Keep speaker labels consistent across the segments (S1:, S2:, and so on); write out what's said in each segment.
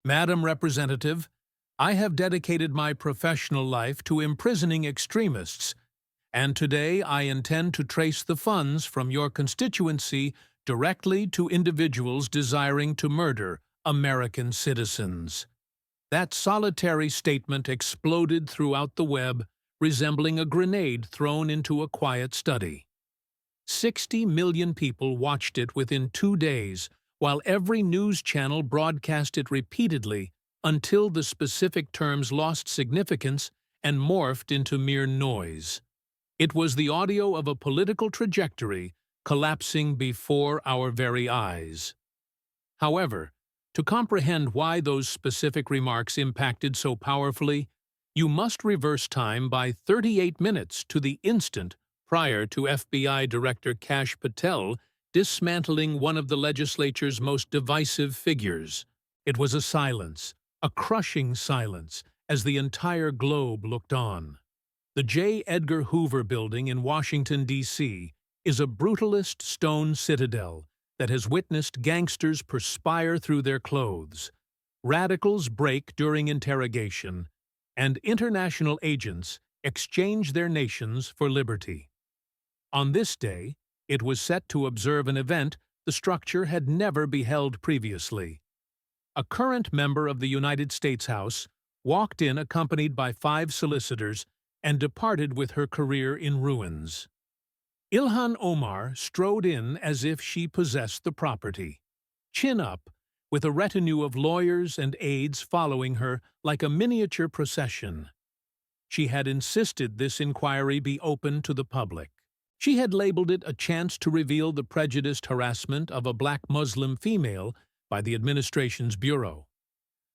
S1: Madam Representative, I have dedicated my professional life to imprisoning extremists, and today I intend to trace the funds from your constituency directly to individuals desiring to murder American citizens. That solitary statement exploded throughout the web, resembling a grenade thrown into a quiet study. 60 million people watched it within 2 days, while every news channel broadcast it repeatedly until the specific terms lost significance and morphed into mere noise. It was the audio of a political trajectory collapsing before our very eyes. However, to comprehend why those specific remarks impacted so powerfully, you must reverse time by 38 minutes to the instant prior to FBI Director Kash Patel dismantling one of the legislature's most divisive figures. It was a silence, a crushing silence, as the entire globe looked on. The J. Edgar Hoover Building in Washington, D.C., is a brutalist stone citadel that has witnessed gangsters perspire through their clothes, radicals break during interrogation, and international agents exchange their nations for liberty. On this day, it was set to observe an event the structure had never beheld previously. A current member of the United States House walked in accompanied by 5 solicitors and departed with her career in ruins. Ilhan Omar strode in as if she possessed the property, chin up, with a retinue of lawyers and aides following her like a miniature procession. She had insisted this inquiry be open to the public. She had labeled it a chance to reveal the prejudiced harassment of a black Muslim female by the administration's bureau.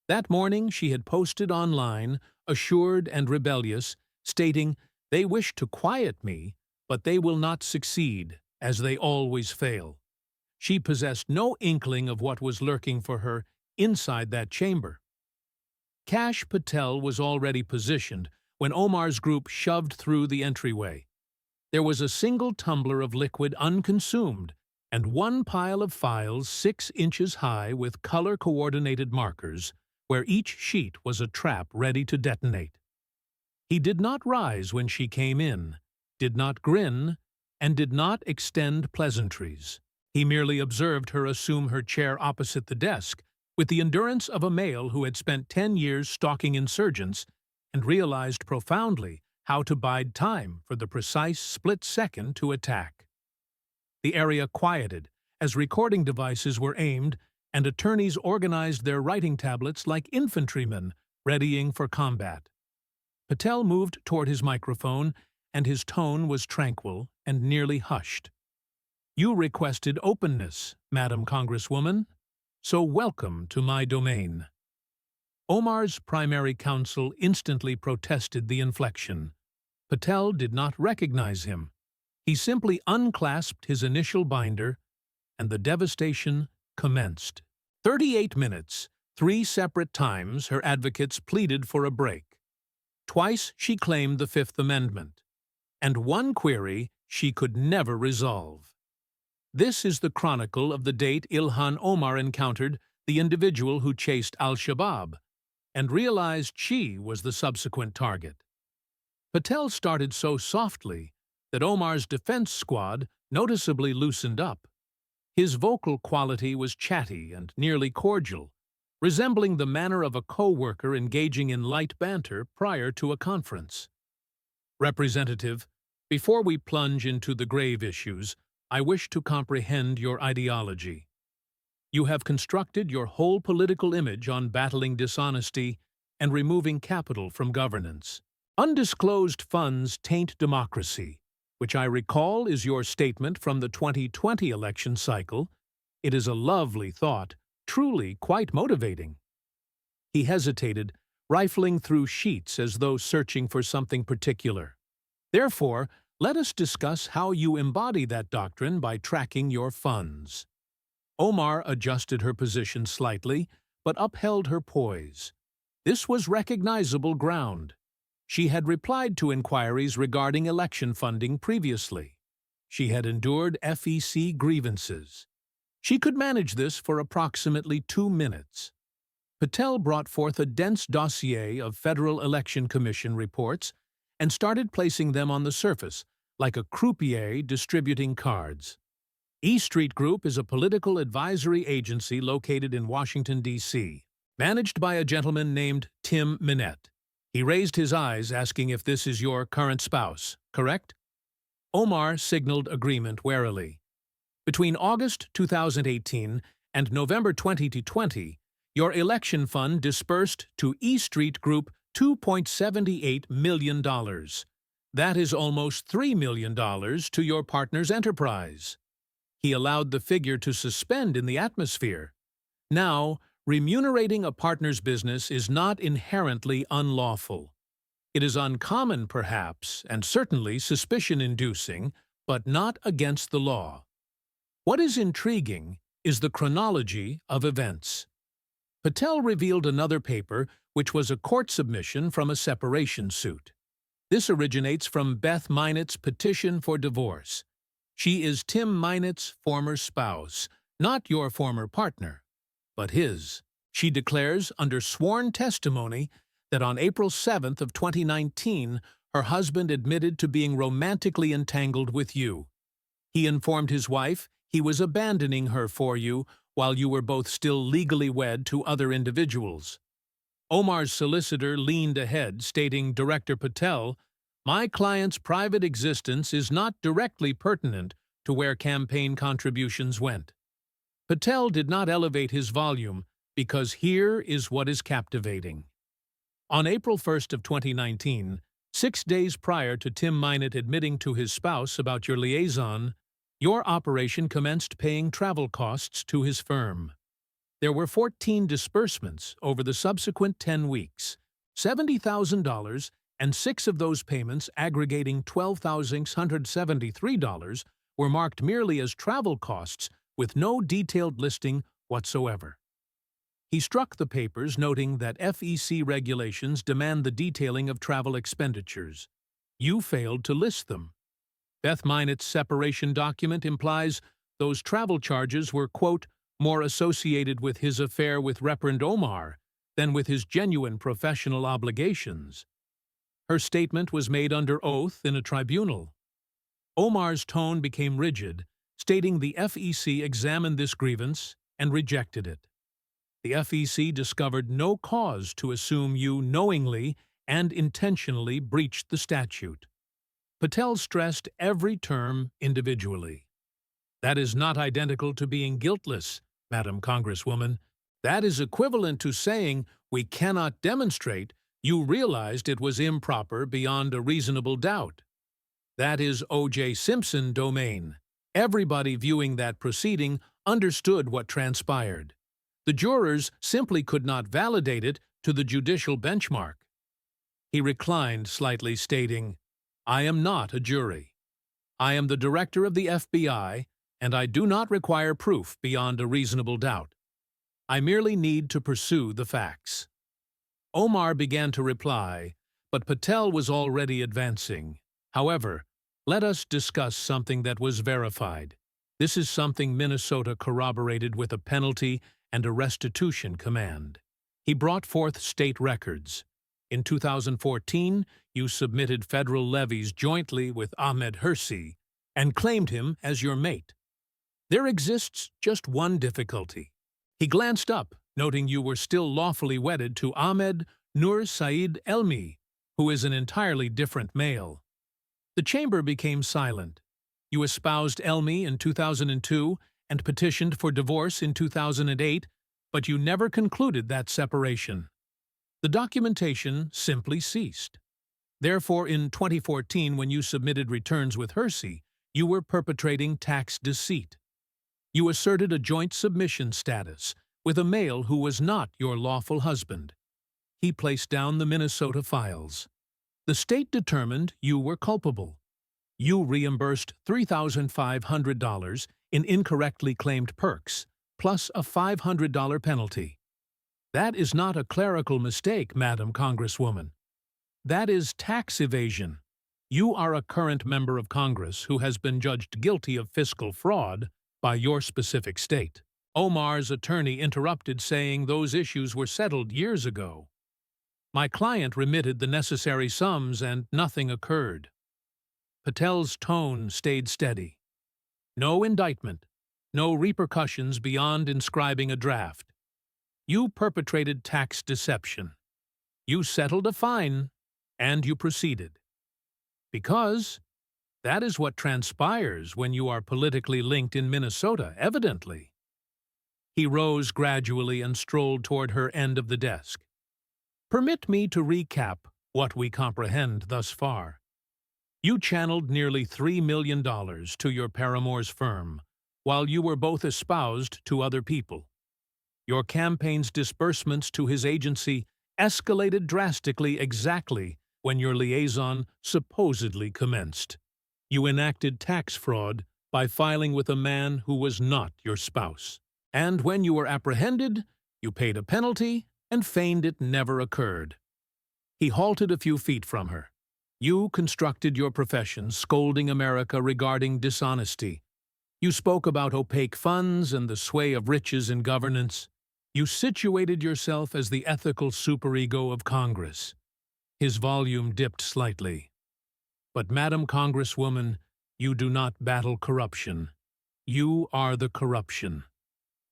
S1: That morning she had posted online, assured and rebellious, stating, "They wish to quiet me, but they will not succeed, as they always fail." She possessed no inkling of what was lurking for her inside that chamber. Kash Patel was already positioned when Omar's group shoved through the entryway. There was a single tumbler of liquid unconsumed, and one pile of files 6 inches high with color-coordinated markers, where each sheet was a trap ready to detonate. He did not rise when she came in, did not grin, and did not extend pleasantries. He merely observed her assume her chair opposite the desk, with the endurance of a male who had spent 10 years stalking insurgents and realized profoundly how to bide time for the precise split second to attack. The area quieted as recording devices were aimed and attorneys organized their writing tablets like infantrymen readying for combat. Patel moved toward his microphone, and his tone was tranquil and nearly hushed. "You requested openness, Madam Congresswoman, so welcome to my domain." Omar's primary counsel instantly protested the inflection. Patel did not recognize him. He simply unclasped his initial binder, and the devastation commenced. 38 minutes, 3 separate times her advocates pleaded for a break. Twice she claimed the Fifth Amendment, and one query she could never resolve. This is the chronicle of the date Ilhan Omar encountered the individual who chased al-Shabaab, and realized she was the subsequent target. Patel started so softly that Omar's defense squad noticeably loosened up. His vocal quality was chatty and nearly cordial, resembling the manner of a co-worker engaging in light banter prior to a conference. "Representative, before we plunge into the grave issues, I wish to comprehend your ideology. You have constructed your whole political image on battling dishonesty and removing capital from governance. Undisclosed funds taint democracy, which I recall is your statement from the 2020 election cycle. It is a lovely thought, truly quite motivating." He hesitated, rifling through sheets as though searching for something particular. "Therefore, let us discuss how you embody that doctrine by tracking your funds." Omar adjusted her position slightly, but upheld her poise. This was recognizable ground. She had replied to inquiries regarding election funding previously. She had endured FEC grievances. She could manage this for approximately 2 minutes. Patel brought forth a dense dossier of Federal Election Commission reports and started placing them on the surface, like a croupier distributing cards. E Street Group is a political advisory agency located in Washington, D.C., managed by a gentleman named Tim Minette. He raised his eyes, asking if this is your current spouse, correct? Omar signaled agreement warily. Between August 2018 and November 2020, your election fund dispersed to E Street Group $2.78 million. That is almost $3 million to your partner's enterprise. He allowed the figure to suspend in the atmosphere. Now, remunerating a partner's business is not inherently unlawful. It is uncommon, perhaps, and certainly suspicion-inducing, but not against the law. What is intriguing is the chronology of events. Patel revealed another paper, which was a court submission from a separation suit. This originates from Beth Minet's petition for divorce. She is Tim Minet's former spouse, not your former partner, but his. She declares under sworn testimony that on April 7th of 2019, her husband admitted to being romantically entangled with you. He informed his wife he was abandoning her for you while you were both still legally wed to other individuals. Omar's solicitor leaned ahead, stating, Director Patel, my client's private existence is not directly pertinent to where campaign contributions went. Patel did not elevate his volume because here is what is captivating. On April 1st of 2019, 6 days prior to Tim Minette admitting to his spouse about your liaison, your operation commenced paying travel costs to his firm. There were 14 disbursements over the subsequent 10 weeks, $70,000, and 6 of those payments, aggregating $12,673, were marked merely as travel costs with no detailed listing whatsoever. He struck the papers, noting that FEC regulations demand the detailing of travel expenditures. You failed to list them. Beth Minet's separation document implies those travel charges were, quote, more associated with his affair with Reverend Omar than with his genuine professional obligations. Her statement was made under oath in a tribunal. Omar's tone became rigid, stating the FEC examined this grievance and rejected it. The FEC discovered no cause to assume you knowingly and intentionally breached the statute. Patel stressed every term individually. That is not identical to being guiltless, Madam Congresswoman. That is equivalent to saying we cannot demonstrate you realized it was improper beyond a reasonable doubt. That is O.J. Simpson domain. Everybody viewing that proceeding understood what transpired. The jurors simply could not validate it to the judicial benchmark. He reclined slightly, stating, I am not a jury. I am the director of the FBI, and I do not require proof beyond a reasonable doubt. I merely need to pursue the facts. Omar began to reply, but Patel was already advancing. However, let us discuss something that was verified. This is something Minnesota corroborated with a penalty and a restitution command. He brought forth state records. In 2014, you submitted federal levies jointly with Ahmed Hirsi and claimed him as your mate. There exists just one difficulty. He glanced up, noting you were still lawfully wedded to Ahmed Nur Said Elmi, who is an entirely different male. The chamber became silent. You espoused Elmi in 2002 and petitioned for divorce in 2008, but you never concluded that separation. The documentation simply ceased. Therefore, in 2014, when you submitted returns with Hirsi, you were perpetrating tax deceit. You asserted a joint submission status with a male who was not your lawful husband. He placed down the Minnesota files. The state determined you were culpable. You reimbursed $3,500 in incorrectly claimed perks, plus a $500 penalty. That is not a clerical mistake, Madam Congresswoman. That is tax evasion. You are a current member of Congress who has been judged guilty of fiscal fraud by your specific state. Omar's attorney interrupted, saying those issues were settled years ago. My client remitted the necessary sums and nothing occurred. Patel's tone stayed steady. No indictment, no repercussions beyond inscribing a draft. You perpetrated tax deception. You settled a fine, and you proceeded. Because that is what transpires when you are politically linked in Minnesota, evidently. He rose gradually and strolled toward her end of the desk. Permit me to recap what we comprehend thus far. You channeled nearly $3 million to your paramour's firm, while you were both espoused to other people. Your campaign's disbursements to his agency escalated drastically exactly when your liaison supposedly commenced. You enacted tax fraud by filing with a man who was not your spouse. And when you were apprehended, you paid a penalty and feigned it never occurred. He halted a few feet from her. You constructed your profession, scolding America regarding dishonesty. You spoke about opaque funds and the sway of riches in governance. You situated yourself as the ethical superego of Congress. His volume dipped slightly. But, Madam Congresswoman, you do not battle corruption. You are the corruption.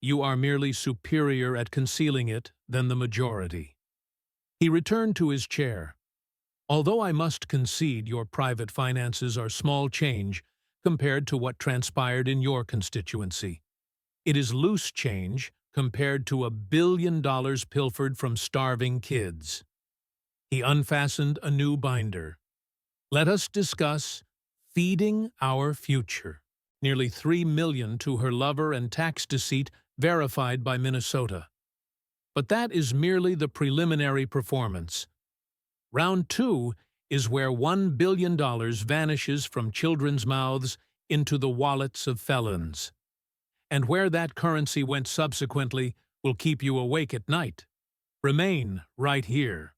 S1: You are merely superior at concealing it than the majority. He returned to his chair. Although I must concede your private finances are small change compared to what transpired in your constituency, it is loose change compared to $1 billion pilfered from starving kids. He unfastened a new binder. Let us discuss feeding our future. Nearly $3 million to her lover and tax deceit verified by Minnesota. But that is merely the preliminary performance. Round 2 is where $1 billion vanishes from children's mouths into the wallets of felons. And where that currency went subsequently will keep you awake at night. Remain right here.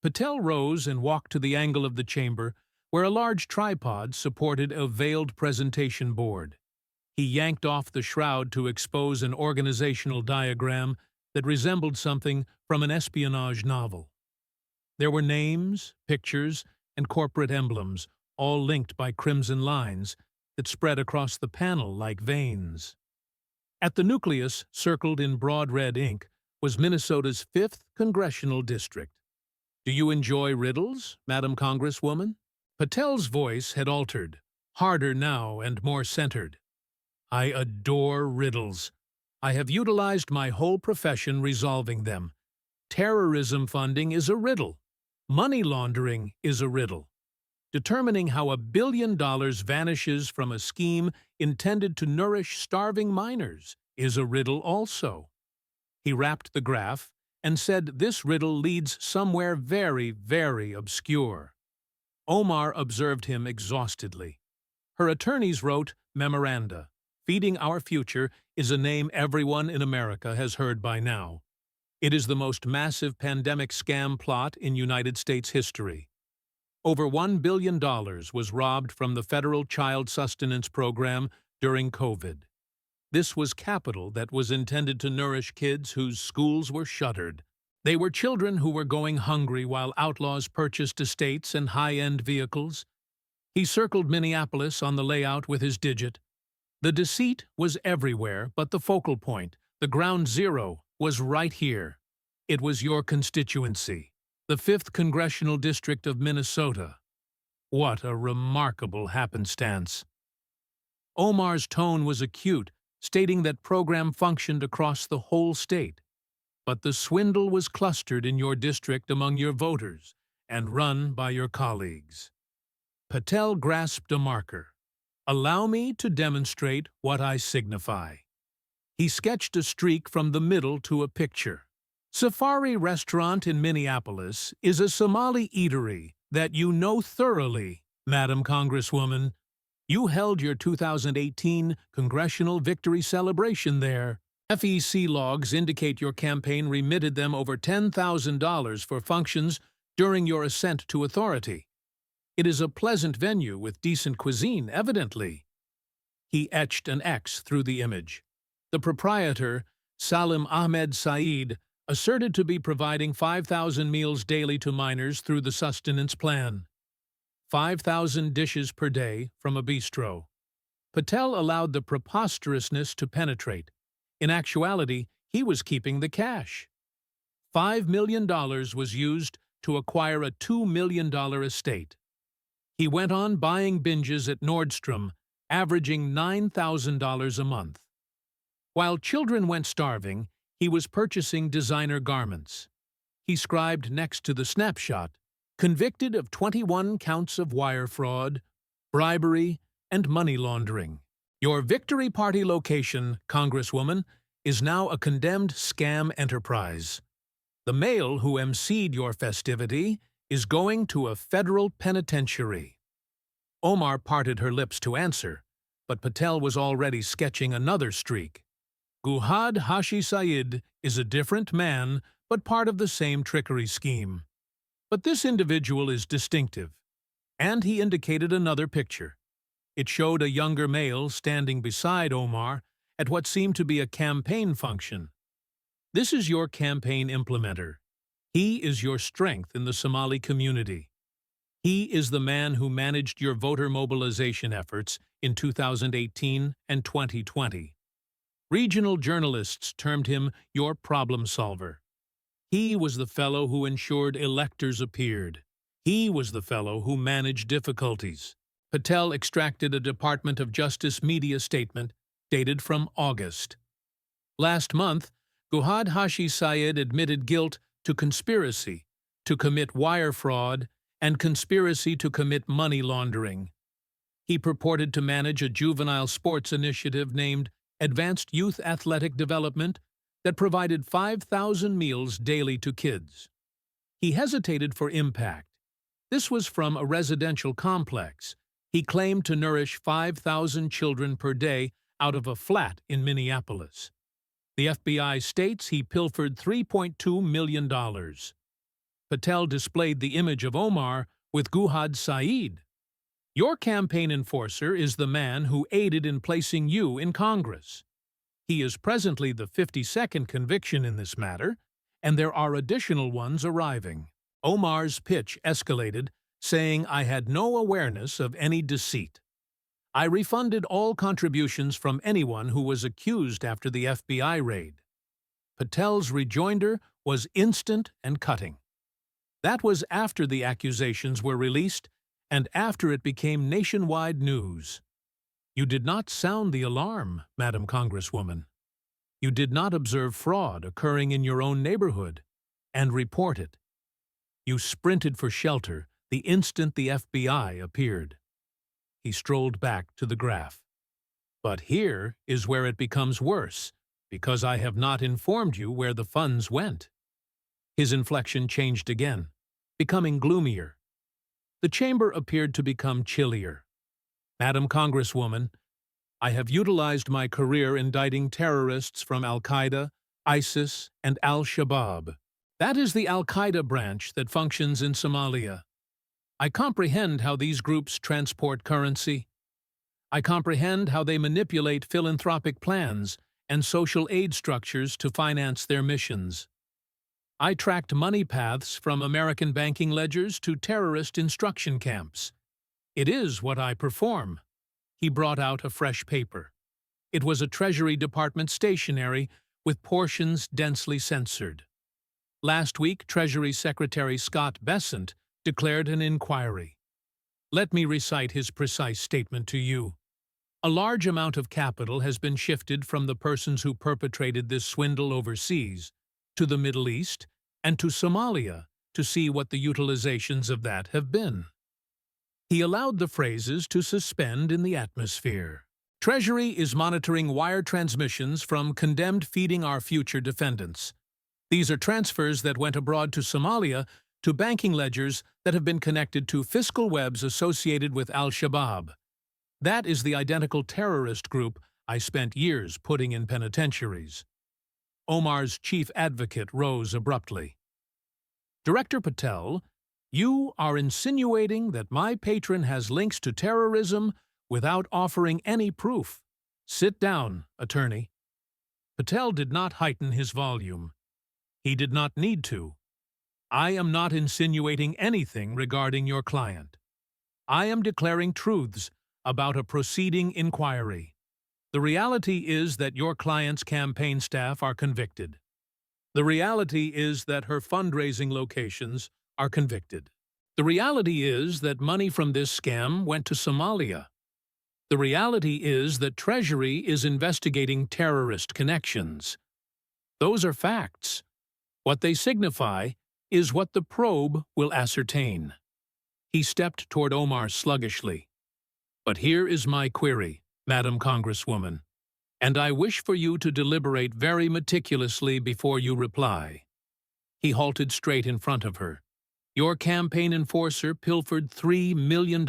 S1: Patel rose and walked to the angle of the chamber where a large tripod supported a veiled presentation board. He yanked off the shroud to expose an organizational diagram that resembled something from an espionage novel. There were names, pictures, and corporate emblems, all linked by crimson lines that spread across the panel like veins. At the nucleus, circled in broad red ink, was Minnesota's 5th Congressional District. Do you enjoy riddles, Madam Congresswoman? Patel's voice had altered, harder now and more centered. I adore riddles. I have utilized my whole profession resolving them. Terrorism funding is a riddle. Money laundering is a riddle. Determining how $1 billion vanishes from a scheme intended to nourish starving minors is a riddle also. He wrapped the graph and said this riddle leads somewhere very, very obscure. Omar observed him exhaustedly. Her attorneys wrote memoranda. Feeding Our Future is a name everyone in America has heard by now. It is the most massive pandemic scam plot in United States history. Over $1 billion was robbed from the federal child sustenance program during COVID. This was capital that was intended to nourish kids whose schools were shuttered. They were children who were going hungry while outlaws purchased estates and high-end vehicles. He circled Minneapolis on the layout with his digit. The deceit was everywhere, but the focal point, the ground zero, was right here. It was your constituency, the 5th Congressional District of Minnesota. What a remarkable happenstance. Omar's tone was acute, stating that program functioned across the whole state. But the swindle was clustered in your district among your voters and run by your colleagues. Patel grasped a marker. Allow me to demonstrate what I signify. He sketched a streak from the middle to a picture. Safari Restaurant in Minneapolis is a Somali eatery that you know thoroughly, Madam Congresswoman. You held your 2018 Congressional Victory Celebration there. FEC logs indicate your campaign remitted them over $10,000 for functions during your ascent to authority. It is a pleasant venue with decent cuisine, evidently. He etched an X through the image. The proprietor, Salim Ahmed Saeed, asserted to be providing 5,000 meals daily to minors through the sustenance plan. 5,000 dishes per day from a bistro. Patel allowed the preposterousness to penetrate. In actuality, he was keeping the cash. $5 million was used to acquire a $2 million estate. He went on buying binges at Nordstrom, averaging $9,000 a month. While children went starving, he was purchasing designer garments. He scribed next to the snapshot, convicted of 21 counts of wire fraud, bribery, and money laundering. Your Victory Party location, Congresswoman, is now a condemned scam enterprise. The male who emceed your festivity is going to a federal penitentiary. Omar parted her lips to answer, but Patel was already sketching another streak. Guhad Hashi Said is a different man, but part of the same trickery scheme. But this individual is distinctive, and he indicated another picture. It showed a younger male standing beside Omar at what seemed to be a campaign function. This is your campaign implementer. He is your strength in the Somali community. He is the man who managed your voter mobilization efforts in 2018 and 2020. Regional journalists termed him your problem solver. He was the fellow who ensured electors appeared. He was the fellow who managed difficulties. Patel extracted a Department of Justice media statement dated from August. Last month, Guhad Hashi Said admitted guilt to conspiracy to commit wire fraud and conspiracy to commit money laundering. He purported to manage a juvenile sports initiative named Advanced Youth Athletic Development that provided 5,000 meals daily to kids. He hesitated for impact. This was from a residential complex. He claimed to nourish 5,000 children per day out of a flat in Minneapolis. The FBI states he pilfered $3.2 million. Patel displayed the image of Omar with Guhad Said. Your campaign enforcer is the man who aided in placing you in Congress. He is presently the 52nd conviction in this matter, and there are additional ones arriving. Omar's pitch escalated, saying I had no awareness of any deceit. I refunded all contributions from anyone who was accused after the FBI raid. Patel's rejoinder was instant and cutting. That was after the accusations were released and after it became nationwide news. You did not sound the alarm, Madam Congresswoman. You did not observe fraud occurring in your own neighborhood and report it. You sprinted for shelter the instant the FBI appeared. He strolled back to the graph. But here is where it becomes worse, because I have not informed you where the funds went. His inflection changed again, becoming gloomier. The chamber appeared to become chillier. Madam Congresswoman, I have utilized my career indicting terrorists from Al-Qaeda, ISIS, and Al-Shabaab. That is the Al-Qaeda branch that functions in Somalia. I comprehend how these groups transport currency. I comprehend how they manipulate philanthropic plans and social aid structures to finance their missions. I tracked money paths from American banking ledgers to terrorist instruction camps. It is what I perform. He brought out a fresh paper. It was a Treasury Department stationery with portions densely censored. Last week, Treasury Secretary Scott Bessent declared an inquiry. Let me recite his precise statement to you. A large amount of capital has been shifted from the persons who perpetrated this swindle overseas to the Middle East and to Somalia to see what the utilizations of that have been. He allowed the phrases to suspend in the atmosphere. Treasury is monitoring wire transmissions from condemned Feeding Our Future defendants. These are transfers that went abroad to Somalia to banking ledgers that have been connected to fiscal webs associated with Al-Shabaab. That is the identical terrorist group I spent years putting in penitentiaries. Omar's chief advocate rose abruptly. Director Patel, you are insinuating that my patron has links to terrorism without offering any proof. Sit down, attorney. Patel did not heighten his volume. He did not need to. I am not insinuating anything regarding your client. I am declaring truths about a proceeding inquiry. The reality is that your client's campaign staff are convicted. The reality is that her fundraising locations are convicted. The reality is that money from this scam went to Somalia. The reality is that Treasury is investigating terrorist connections. Those are facts. What they signify is what the probe will ascertain. He stepped toward Omar sluggishly. But here is my query, Madam Congresswoman, and I wish for you to deliberate very meticulously before you reply. He halted straight in front of her. Your campaign enforcer pilfered $3 million.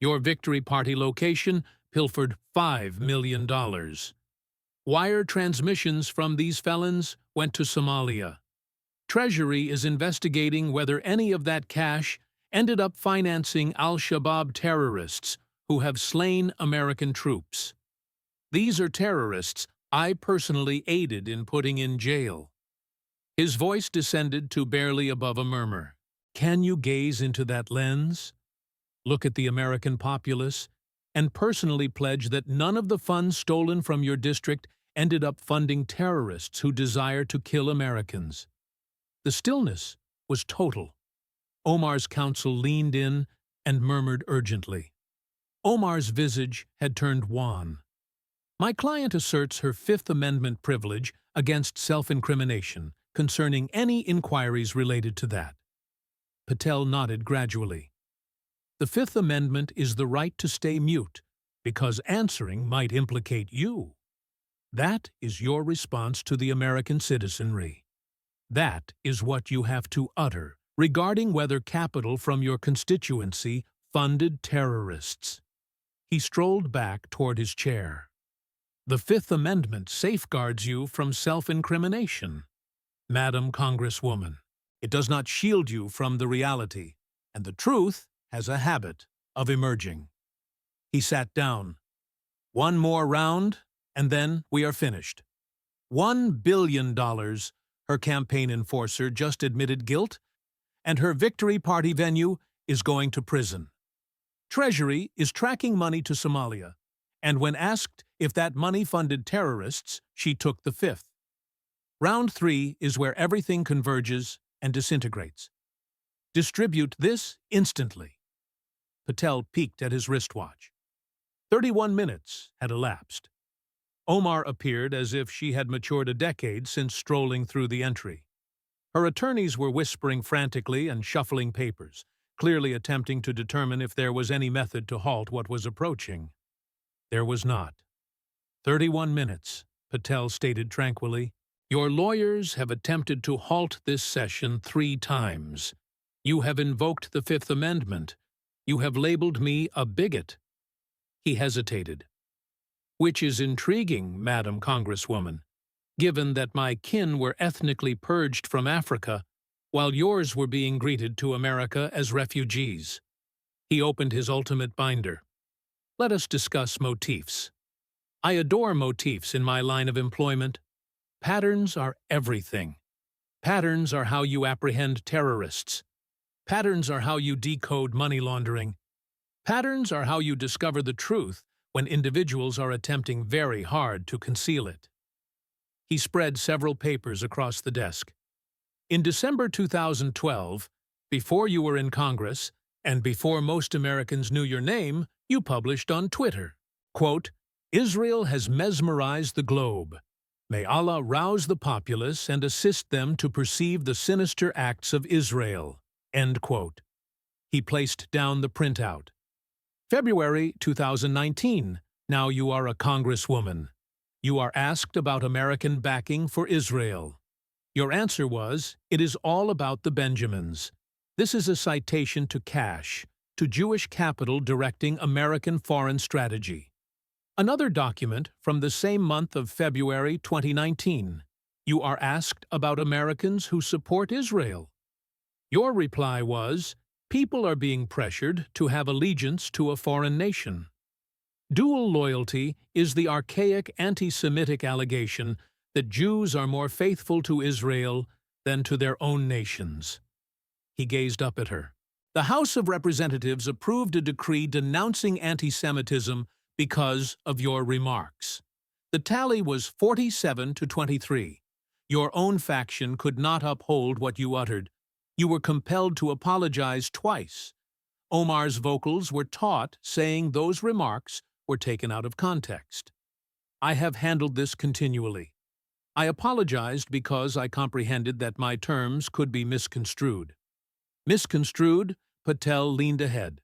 S1: Your Victory Party location pilfered $5 million. Wire transmissions from these felons went to Somalia. Treasury is investigating whether any of that cash ended up financing al-Shabaab terrorists who have slain American troops. These are terrorists I personally aided in putting in jail. His voice descended to barely above a murmur. Can you gaze into that lens? Look at the American populace and personally pledge that none of the funds stolen from your district ended up funding terrorists who desire to kill Americans. The stillness was total. Omar's counsel leaned in and murmured urgently. Omar's visage had turned wan. My client asserts her Fifth Amendment privilege against self-incrimination concerning any inquiries related to that. Patel nodded gradually. The Fifth Amendment is the right to stay mute because answering might implicate you. That is your response to the American citizenry. That is what you have to utter regarding whether capital from your constituency funded terrorists. He strolled back toward his chair. The Fifth Amendment safeguards you from self-incrimination, Madam Congresswoman. It does not shield you from the reality, and the truth has a habit of emerging. He sat down. One more round, and then we are finished. $1 billion, her campaign enforcer just admitted guilt, and her Victory Party venue is going to prison. Treasury is tracking money to Somalia, and when asked if that money funded terrorists, she took the fifth. Round 3 is where everything converges and disintegrates. Distribute this instantly. Patel peeked at his wristwatch. 31 minutes had elapsed. Omar appeared as if she had matured a decade since strolling through the entry. Her attorneys were whispering frantically and shuffling papers, clearly attempting to determine if there was any method to halt what was approaching. There was not. 31 minutes, Patel stated tranquilly. Your lawyers have attempted to halt this session 3 times. You have invoked the Fifth Amendment. You have labeled me a bigot. He hesitated. Which is intriguing, Madam Congresswoman, given that my kin were ethnically purged from Africa, while yours were being greeted to America as refugees. He opened his ultimate binder. Let us discuss motifs. I adore motifs in my line of employment. Patterns are everything. Patterns are how you apprehend terrorists. Patterns are how you decode money laundering. Patterns are how you discover the truth when individuals are attempting very hard to conceal it. He spread several papers across the desk. In December 2012, before you were in Congress, and before most Americans knew your name, you published on Twitter, quote, Israel has mesmerized the globe. May Allah rouse the populace and assist them to perceive the sinister acts of Israel, end quote. He placed down the printout. February 2019, now you are a congresswoman. You are asked about American backing for Israel. Your answer was, it is all about the Benjamins. This is a citation to cash, to Jewish capital directing American foreign strategy. Another document from the same month of February 2019. You are asked about Americans who support Israel. Your reply was, people are being pressured to have allegiance to a foreign nation. Dual loyalty is the archaic anti-Semitic allegation that Jews are more faithful to Israel than to their own nations. He gazed up at her. The House of Representatives approved a decree denouncing anti-Semitism because of your remarks. The tally was 47 to 23. Your own faction could not uphold what you uttered. You were compelled to apologize twice. Omar's vocals were taut, saying those remarks were taken out of context. I have handled this continually. I apologized because I comprehended that my terms could be misconstrued. Misconstrued? Patel leaned ahead.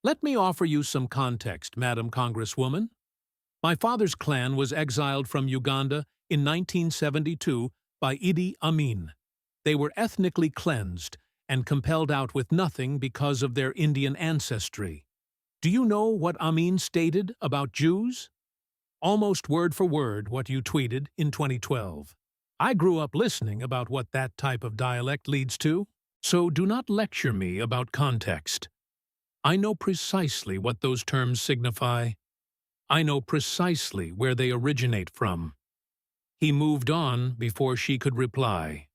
S1: Let me offer you some context, Madam Congresswoman. My father's clan was exiled from Uganda in 1972 by Idi Amin. They were ethnically cleansed and compelled out with nothing because of their Indian ancestry. Do you know what Amin stated about Jews? Almost word for word what you tweeted in 2012. I grew up listening about what that type of dialect leads to, so do not lecture me about context. I know precisely what those terms signify. I know precisely where they originate from. He moved on before she could reply.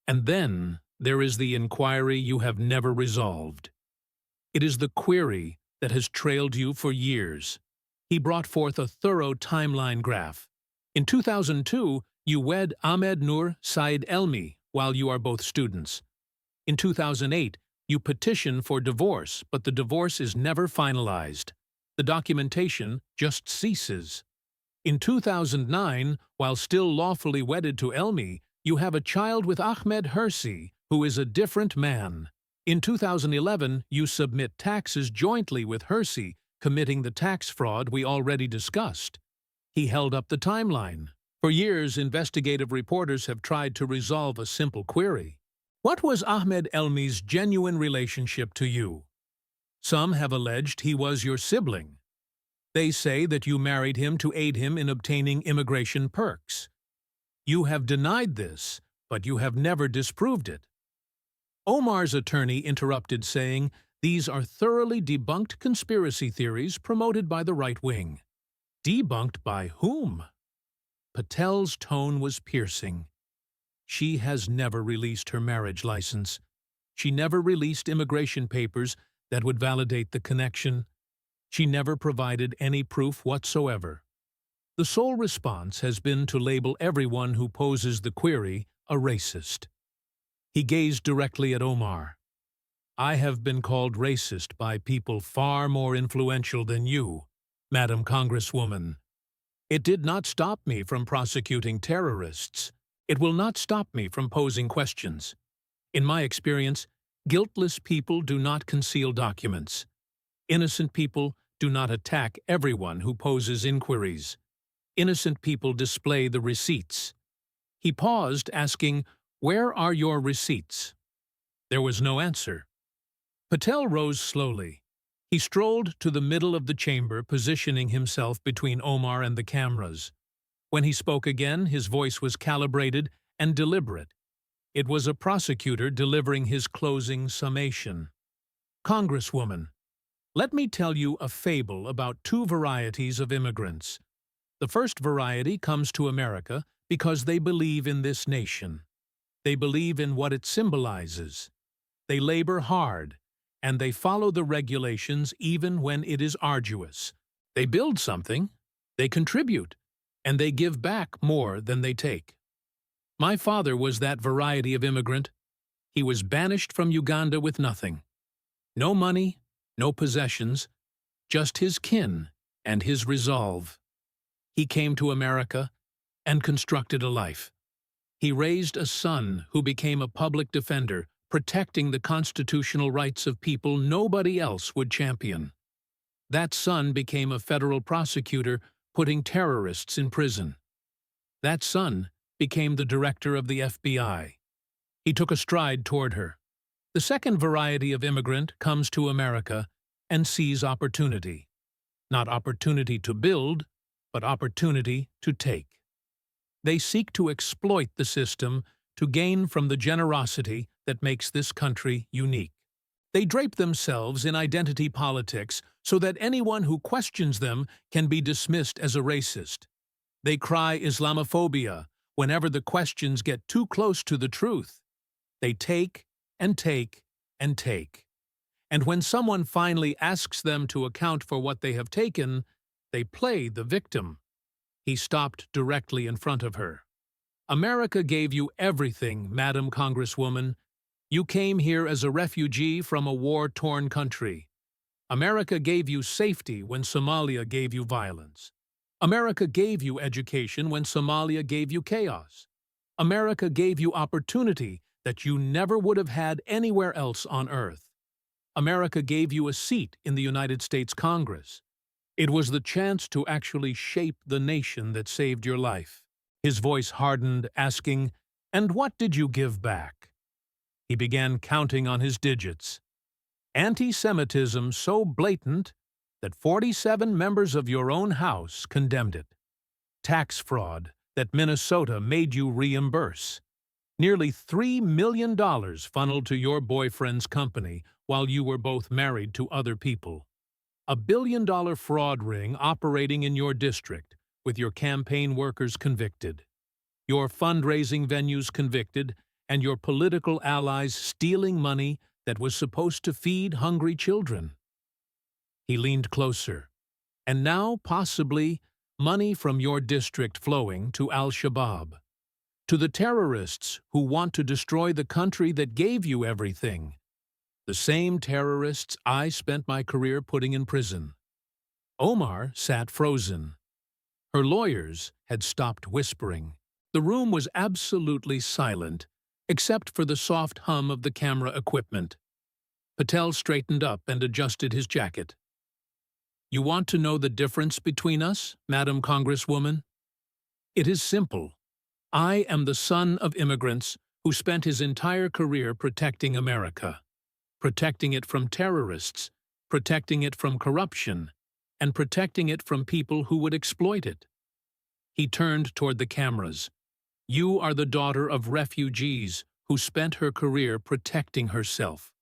S1: And then there is the inquiry you have never resolved. It is the query that has trailed you for years. He brought forth a thorough timeline graph. In 2002, you wed Ahmed Nur Said Elmi while you are both students. In 2008, you petition for divorce, but the divorce is never finalized. The documentation just ceases. In 2009, while still lawfully wedded to Elmi, you have a child with Ahmed Hersi, who is a different man. In 2011, you submit taxes jointly with Hersi, committing the tax fraud we already discussed. He held up the timeline. For years, investigative reporters have tried to resolve a simple query. What was Ahmed Elmi's genuine relationship to you? Some have alleged he was your sibling. They say that you married him to aid him in obtaining immigration perks. You have denied this, but you have never disproved it. Omar's attorney interrupted, saying, "These are thoroughly debunked conspiracy theories promoted by the right wing." Debunked by whom? Patel's tone was piercing. She has never released her marriage license. She never released immigration papers that would validate the connection. She never provided any proof whatsoever. The sole response has been to label everyone who poses the query a racist. He gazed directly at Omar. I have been called racist by people far more influential than you, Madam Congresswoman. It did not stop me from prosecuting terrorists. It will not stop me from posing questions. In my experience, guiltless people do not conceal documents. Innocent people do not attack everyone who poses inquiries. Innocent people display the receipts. He paused, asking, "Where are your receipts?" There was no answer. Patel rose slowly. He strolled to the middle of the chamber, positioning himself between Omar and the cameras. When he spoke again, his voice was calibrated and deliberate. It was a prosecutor delivering his closing summation. Congresswoman, let me tell you a fable about two varieties of immigrants. The first variety comes to America because they believe in this nation. They believe in what it symbolizes. They labor hard, and they follow the regulations even when it is arduous. They build something, they contribute, and they give back more than they take. My father was that variety of immigrant. He was banished from Uganda with nothing. No money, no possessions, just his kin and his resolve. He came to America and constructed a life. He raised a son who became a public defender, protecting the constitutional rights of people nobody else would champion. That son became a federal prosecutor, putting terrorists in prison. That son became the director of the FBI. He took a stride toward her. The second variety of immigrant comes to America and sees opportunity. Not opportunity to build, but opportunity to take. They seek to exploit the system to gain from the generosity that makes this country unique. They drape themselves in identity politics so that anyone who questions them can be dismissed as a racist. They cry Islamophobia whenever the questions get too close to the truth. They take and take and take. And when someone finally asks them to account for what they have taken, they play the victim. He stopped directly in front of her. America gave you everything, Madam Congresswoman. You came here as a refugee from a war-torn country. America gave you safety when Somalia gave you violence. America gave you education when Somalia gave you chaos. America gave you opportunity that you never would have had anywhere else on earth. America gave you a seat in the United States Congress. It was the chance to actually shape the nation that saved your life. His voice hardened, asking, "And what did you give back?" He began counting on his digits. Anti-Semitism so blatant that 47 members of your own house condemned it. Tax fraud that Minnesota made you reimburse. Nearly $3 million funneled to your boyfriend's company while you were both married to other people. A billion-dollar fraud ring operating in your district, with your campaign workers convicted, your fundraising venues convicted, and your political allies stealing money that was supposed to feed hungry children. He leaned closer. And now, possibly, money from your district flowing to Al-Shabaab, to the terrorists who want to destroy the country that gave you everything. The same terrorists I spent my career putting in prison. Omar sat frozen. Her lawyers had stopped whispering. The room was absolutely silent, except for the soft hum of the camera equipment. Patel straightened up and adjusted his jacket. "You want to know the difference between us, Madam Congresswoman? It is simple. I am the son of immigrants who spent his entire career protecting America, protecting it from terrorists, protecting it from corruption, and protecting it from people who would exploit it." He turned toward the cameras. "You are the daughter of refugees who spent her career protecting herself,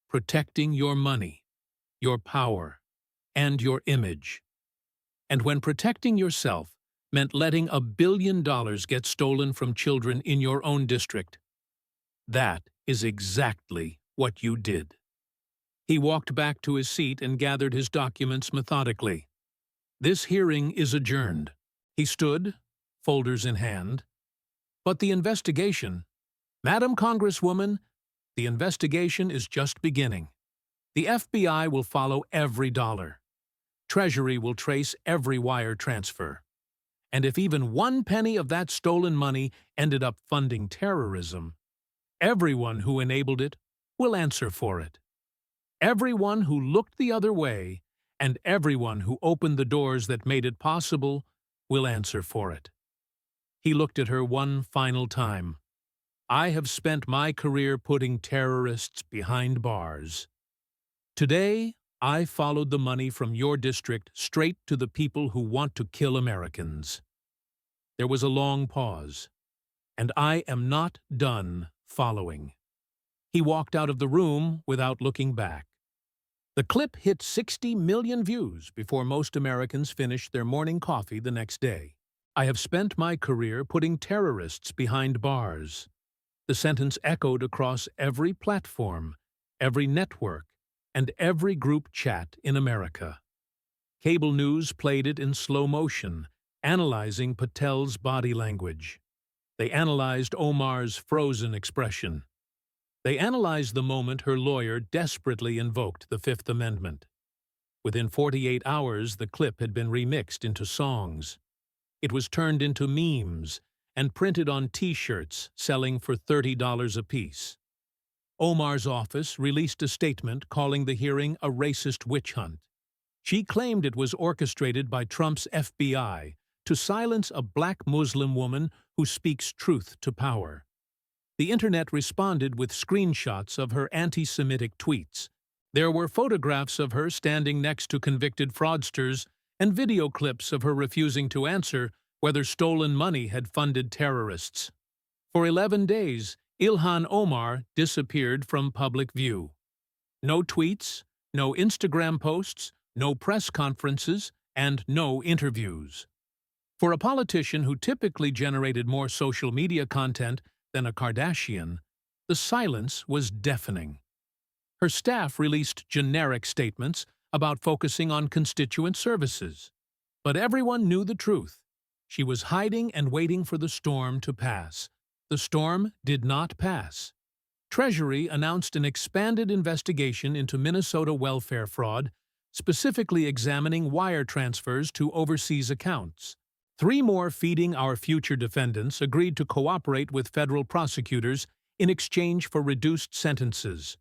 S1: protecting your money, your power, and your image. And when protecting yourself meant letting $1 billion get stolen from children in your own district, that is exactly what you did." He walked back to his seat and gathered his documents methodically. "This hearing is adjourned." He stood, folders in hand. "But the investigation, Madam Congresswoman, the investigation is just beginning. The FBI will follow every dollar. Treasury will trace every wire transfer. And if even 1 penny of that stolen money ended up funding terrorism, everyone who enabled it will answer for it. Everyone who looked the other way and everyone who opened the doors that made it possible will answer for it." He looked at her one final time. "I have spent my career putting terrorists behind bars. Today, I followed the money from your district straight to the people who want to kill Americans." There was a long pause. "And I am not done following." He walked out of the room without looking back. The clip hit 60 million views before most Americans finished their morning coffee the next day. "I have spent my career putting terrorists behind bars." The sentence echoed across every platform, every network, and every group chat in America. Cable news played it in slow motion, analyzing Patel's body language. They analyzed Omar's frozen expression. They analyzed the moment her lawyer desperately invoked the Fifth Amendment. Within 48 hours, the clip had been remixed into songs. It was turned into memes and printed on T-shirts selling for $30 apiece. Omar's office released a statement calling the hearing a racist witch hunt. She claimed it was orchestrated by Trump's FBI to silence a black Muslim woman who speaks truth to power. The internet responded with screenshots of her anti-Semitic tweets. There were photographs of her standing next to convicted fraudsters and video clips of her refusing to answer whether stolen money had funded terrorists. For 11 days, Ilhan Omar disappeared from public view. No tweets, no Instagram posts, no press conferences, and no interviews. For a politician who typically generated more social media content than a Kardashian, the silence was deafening. Her staff released generic statements about focusing on constituent services. But everyone knew the truth. She was hiding and waiting for the storm to pass. The storm did not pass. Treasury announced an expanded investigation into Minnesota welfare fraud, specifically examining wire transfers to overseas accounts. 3 more Feeding Our Future defendants agreed to cooperate with federal prosecutors in exchange for reduced sentences.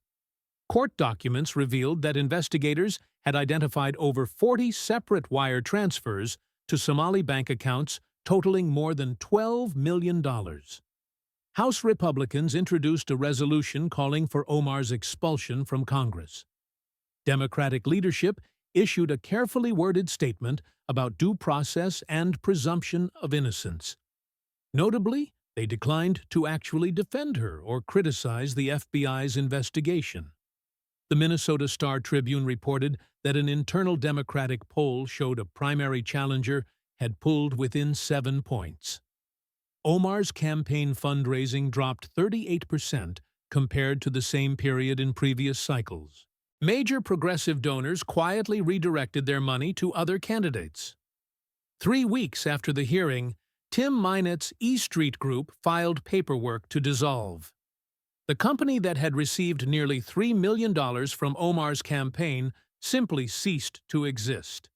S1: Court documents revealed that investigators had identified over 40 separate wire transfers to Somali bank accounts totaling more than $12 million. House Republicans introduced a resolution calling for Omar's expulsion from Congress. Democratic leadership issued a carefully worded statement about due process and presumption of innocence. Notably, they declined to actually defend her or criticize the FBI's investigation. The Minnesota Star-Tribune reported that an internal Democratic poll showed a primary challenger had pulled within 7 points. Omar's campaign fundraising dropped 38% compared to the same period in previous cycles. Major progressive donors quietly redirected their money to other candidates. 3 weeks after the hearing, Tim Mynett's E Street Group filed paperwork to dissolve. The company that had received nearly $3 million from Omar's campaign simply ceased to exist.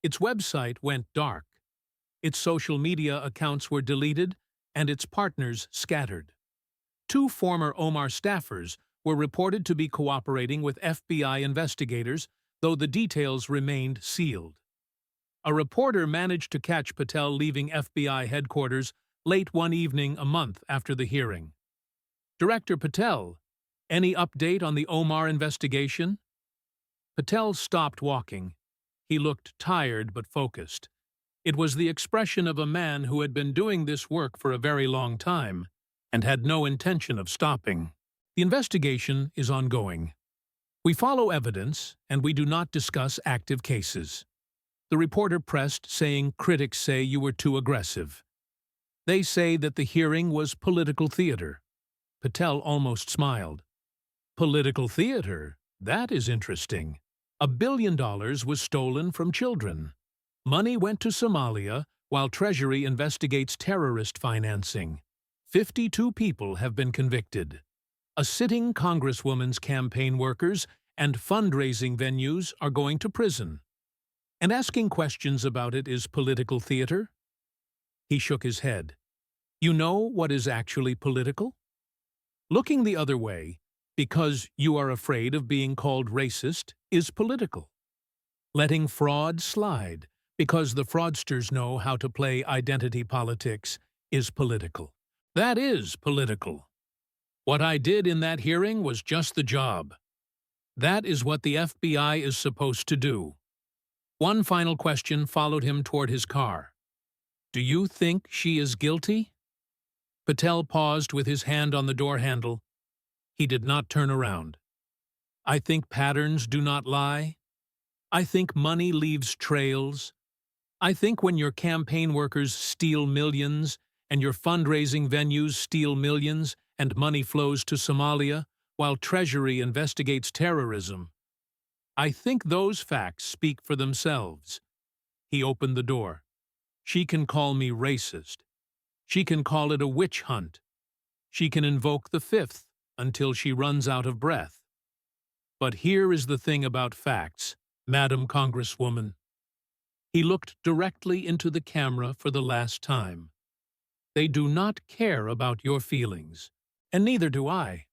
S1: Its website went dark. Its social media accounts were deleted, and its partners scattered. 2 former Omar staffers were reported to be cooperating with FBI investigators, though the details remained sealed. A reporter managed to catch Patel leaving FBI headquarters late one evening a month after the hearing. "Director Patel, any update on the Omar investigation?" Patel stopped walking. He looked tired but focused. It was the expression of a man who had been doing this work for a very long time and had no intention of stopping. "The investigation is ongoing. We follow evidence, and we do not discuss active cases." The reporter pressed, saying, "Critics say you were too aggressive. They say that the hearing was political theater." Patel almost smiled. "Political theater? That is interesting. $1 billion was stolen from children. Money went to Somalia while Treasury investigates terrorist financing. 52 people have been convicted. A sitting congresswoman's campaign workers and fundraising venues are going to prison. And asking questions about it is political theater?" He shook his head. "You know what is actually political? Looking the other way, because you are afraid of being called racist, is political. Letting fraud slide, because the fraudsters know how to play identity politics, is political. That is political. What I did in that hearing was just the job. That is what the FBI is supposed to do." One final question followed him toward his car. "Do you think she is guilty?" Patel paused with his hand on the door handle. He did not turn around. "I think patterns do not lie. I think money leaves trails. I think when your campaign workers steal millions and your fundraising venues steal millions and money flows to Somalia while Treasury investigates terrorism, I think those facts speak for themselves." He opened the door. "She can call me racist. She can call it a witch hunt. She can invoke the fifth until she runs out of breath. But here is the thing about facts, Madam Congresswoman." He looked directly into the camera for the last time. "They do not care about your feelings, and neither do I.